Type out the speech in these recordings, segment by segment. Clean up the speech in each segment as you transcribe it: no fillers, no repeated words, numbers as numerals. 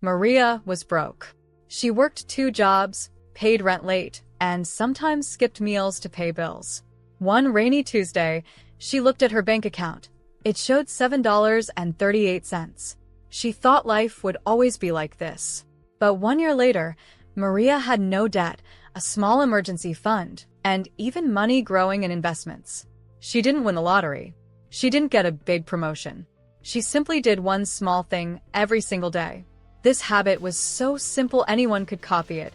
Maria was broke. She worked 2 jobs, paid rent late, and sometimes skipped meals to pay bills. One rainy Tuesday, she looked at her bank account. It showed $7.38. She thought life would always be like this. But 1 year later, Maria had no debt, a small emergency fund, and even money growing in investments. She didn't win the lottery. She didn't get a big promotion. She simply did one small thing every single day. This habit was so simple anyone could copy it,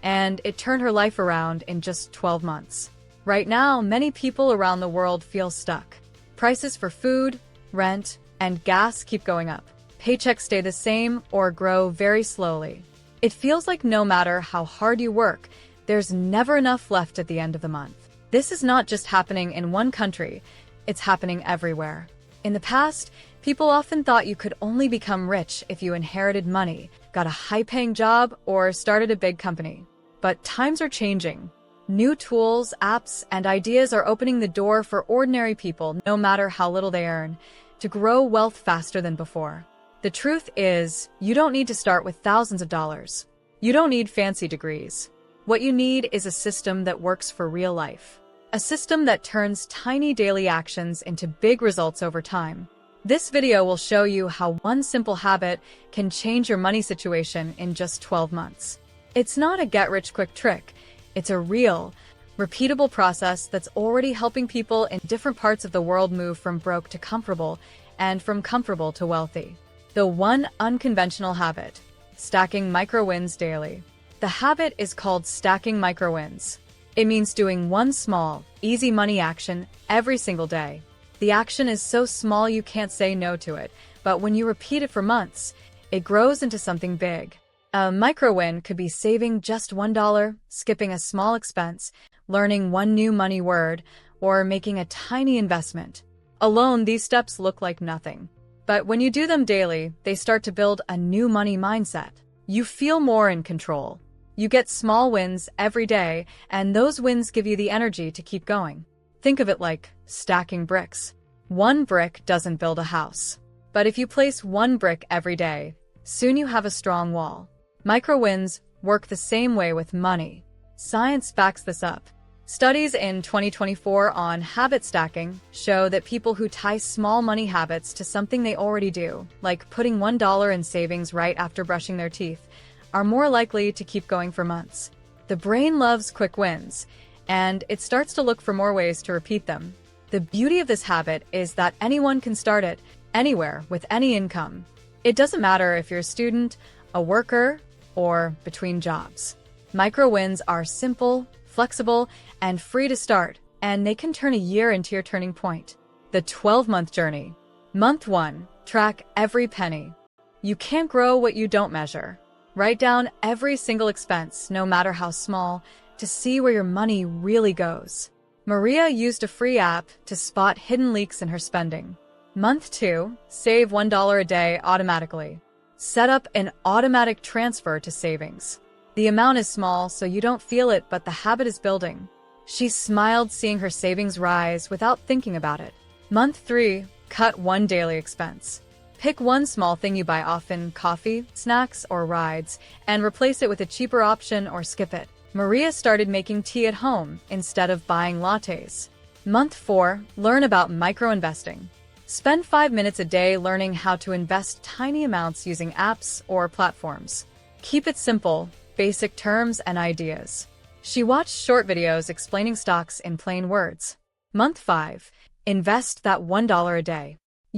and it turned her life around in just 12 months. Right now, many people around the world feel stuck. Prices for food, rent, and gas keep going up. Paychecks stay the same or grow very slowly. It feels like no matter how hard you work, there's never enough left at the end of the month. This is not just happening in one country, it's happening everywhere. In the past, people often thought you could only become rich if you inherited money, got a high-paying job, or started a big company. But times are changing. New tools, apps, and ideas are opening the door for ordinary people, no matter how little they earn, to grow wealth faster than before. The truth is, you don't need to start with thousands of dollars. You don't need fancy degrees. What you need is a system that works for real life. A system that turns tiny daily actions into big results over time. This video will show you how one simple habit can change your money situation in just 12 months. It's not a get-rich-quick trick. It's a real, repeatable process that's already helping people in different parts of the world move from broke to comfortable and from comfortable to wealthy. The one unconventional habit: stacking micro-wins daily. The habit is called stacking micro-wins. It means doing one small, easy money action every single day. The action is so small you can't say no to it, but when you repeat it for months, it grows into something big. A micro-win could be saving just $1, skipping a small expense, learning one new money word, or making a tiny investment. Alone, these steps look like nothing. But when you do them daily, they start to build a new money mindset. You feel more in control. You get small wins every day, and those wins give you the energy to keep going. Think of it like stacking bricks. One brick doesn't build a house. But if you place one brick every day, soon you have a strong wall. Micro-wins work the same way with money. Science backs this up. Studies in 2024 on habit stacking show that people who tie small money habits to something they already do, like putting $1 in savings right after brushing their teeth, are more likely to keep going for months. The brain loves quick wins, and it starts to look for more ways to repeat them. The beauty of this habit is that anyone can start it, anywhere, with any income. It doesn't matter if you're a student, a worker, or between jobs. Micro-wins are simple, flexible, and free to start, and they can turn a year into your turning point. The 12-month journey. Month 1. Track every penny. You can't grow what you don't measure. Write down every single expense, no matter how small, to see where your money really goes. Maria used a free app to spot hidden leaks in her spending. Month 2. Save $1 a day automatically. Set up an automatic transfer to savings. The amount is small, so you don't feel it, but the habit is building. She smiled seeing her savings rise without thinking about it. Month 3. Cut one daily expense. Pick one small thing you buy often, coffee, snacks, or rides, and replace it with a cheaper option or skip it. Maria started making tea at home instead of buying lattes. Month 4. Learn about micro-investing. Spend 5 minutes a day learning how to invest tiny amounts using apps or platforms. Keep it simple, basic terms and ideas. She watched short videos explaining stocks in plain words. Month 5. Invest that $1 a day.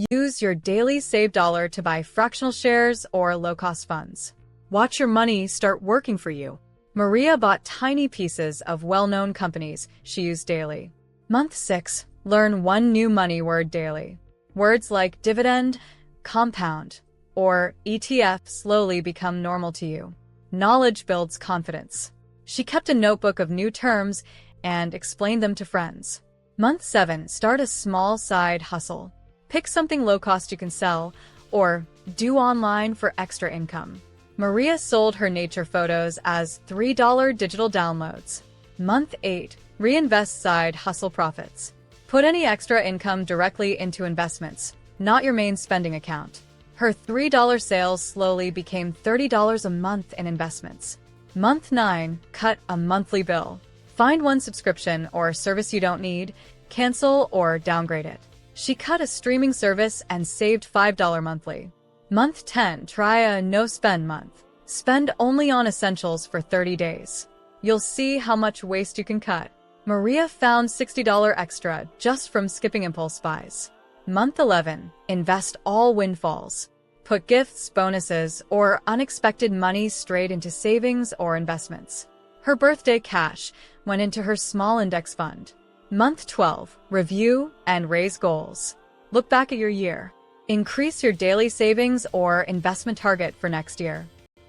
Use your daily saved dollar to buy fractional shares or low-cost funds. Watch your money start working for you. Maria bought tiny pieces of well-known companies she used daily. Month 6. Learn one new money word daily. Words like dividend, compound, or ETF slowly become normal to you. Knowledge builds confidence. She kept a notebook of new terms and explained them to friends. Month 7. Start a small side hustle. Pick something low-cost you can sell, or do online for extra income. Maria sold her nature photos as $3 digital downloads. Month 8. Reinvest side hustle profits. Put any extra income directly into investments, not your main spending account. Her $3 sales slowly became $30 a month in investments. Month 9, cut a monthly bill. Find one subscription or service you don't need, cancel or downgrade it. She cut a streaming service and saved $5 monthly. Month 10, try a no-spend month. Spend only on essentials for 30 days. You'll see how much waste you can cut. Maria found $60 extra just from skipping impulse buys. Month 11, invest all windfalls. Put gifts, bonuses, or unexpected money straight into savings or investments. Her birthday cash went into her small index fund. Month 12, review and raise goals. Look back at your year. Increase your daily savings or investment target for next year.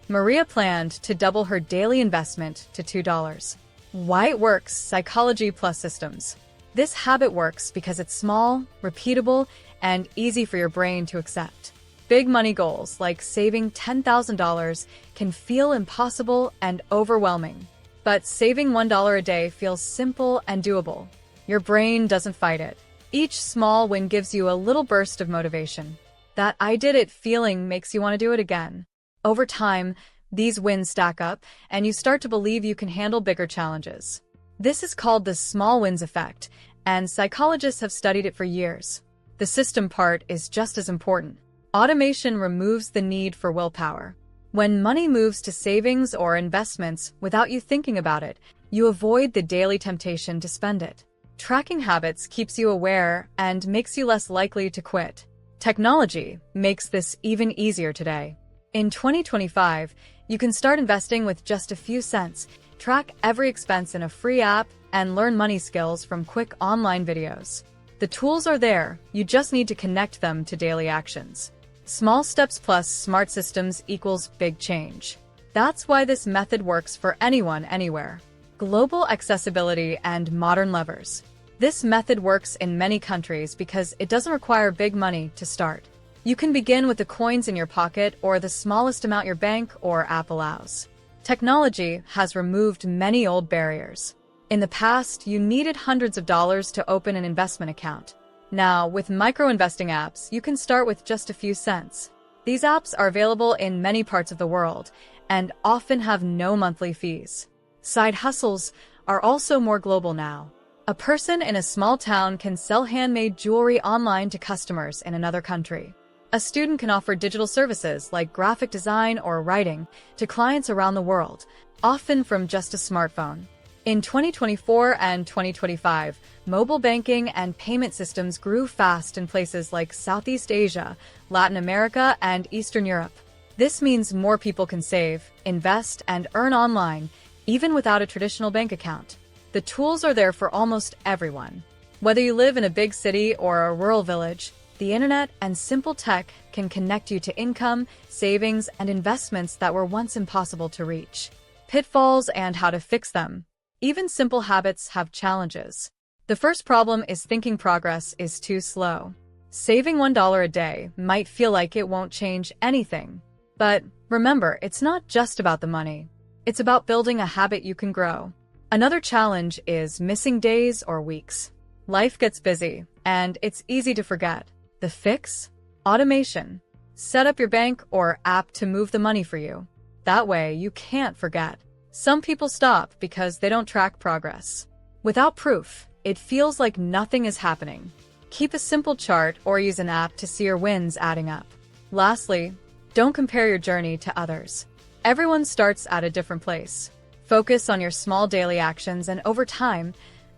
Maria planned to double her daily investment to $2. Why it works: psychology plus systems. This habit works because it's small, repeatable, and easy for your brain to accept. Big money goals like saving $10,000 can feel impossible and overwhelming. But saving $1 a day feels simple and doable. Your brain doesn't fight it. Each small win gives you a little burst of motivation. That "I did it" feeling makes you want to do it again. Over time, these wins stack up, and you start to believe you can handle bigger challenges. This is called the small wins effect, and psychologists have studied it for years. The system part is just as important. Automation removes the need for willpower. When money moves to savings or investments without you thinking about it, you avoid the daily temptation to spend it. Tracking habits keeps you aware and makes you less likely to quit. Technology makes this even easier today. In 2025, you can start investing with just a few cents, track every expense in a free app, and learn money skills from quick online videos. The tools are there, you just need to connect them to daily actions. Small steps plus smart systems equals big change. That's why this method works for anyone, anywhere. Global accessibility and modern levers. This method works in many countries because it doesn't require big money to start. You can begin with the coins in your pocket or the smallest amount your bank or app allows. Technology has removed many old barriers. In the past, you needed hundreds of dollars to open an investment account. Now, with micro-investing apps, you can start with just a few cents. These apps are available in many parts of the world and often have no monthly fees. Side hustles are also more global now. A person in a small town can sell handmade jewelry online to customers in another country. A student can offer digital services like graphic design or writing to clients around the world, often from just a smartphone. In 2024 and 2025, mobile banking and payment systems grew fast in places like Southeast Asia, Latin America, and Eastern Europe. This means more people can save, invest, and earn online, even without a traditional bank account. The tools are there for almost everyone. Whether you live in a big city or a rural village, the internet and simple tech can connect you to income, savings, and investments that were once impossible to reach. Pitfalls and how to fix them. Even simple habits have challenges. The first problem is thinking progress is too slow. Saving $1 a day might feel like it won't change anything. But remember, it's not just about the money. It's about building a habit you can grow. Another challenge is missing days or weeks. Life gets busy, and it's easy to forget. The fix? Automation. Set up your bank or app to move the money for you. That way, you can't forget. Some people stop because they don't track progress. Without proof, it feels like nothing is happening. Keep a simple chart or use an app to see your wins adding up. Lastly, don't compare your journey to others. Everyone starts at a different place. Focus on your small daily actions, and over time,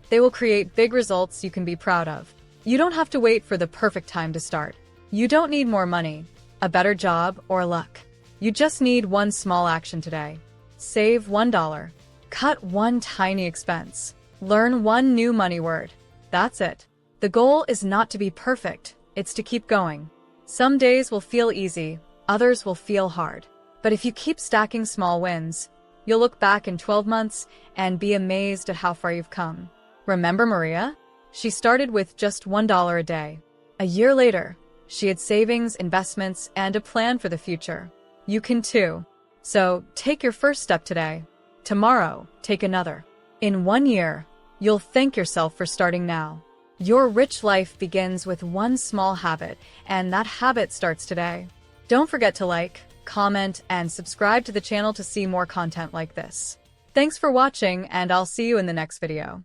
they will create big results you can be proud of. You don't have to wait for the perfect time to start. You don't need more money, a better job, or luck. You just need one small action today. Save $1. Cut one tiny expense. Learn one new money word. That's it. The goal is not to be perfect, it's to keep going. Some days will feel easy, others will feel hard. But if you keep stacking small wins, you'll look back in 12 months and be amazed at how far you've come. Remember Maria? She started with just $1 a day. A year later, she had savings, investments, and a plan for the future. You can too. So, take your first step today. Tomorrow, take another. In 1 year, you'll thank yourself for starting now. Your rich life begins with one small habit, and that habit starts today. Don't forget to like, comment, and subscribe to the channel to see more content like this. Thanks for watching, and I'll see you in the next video.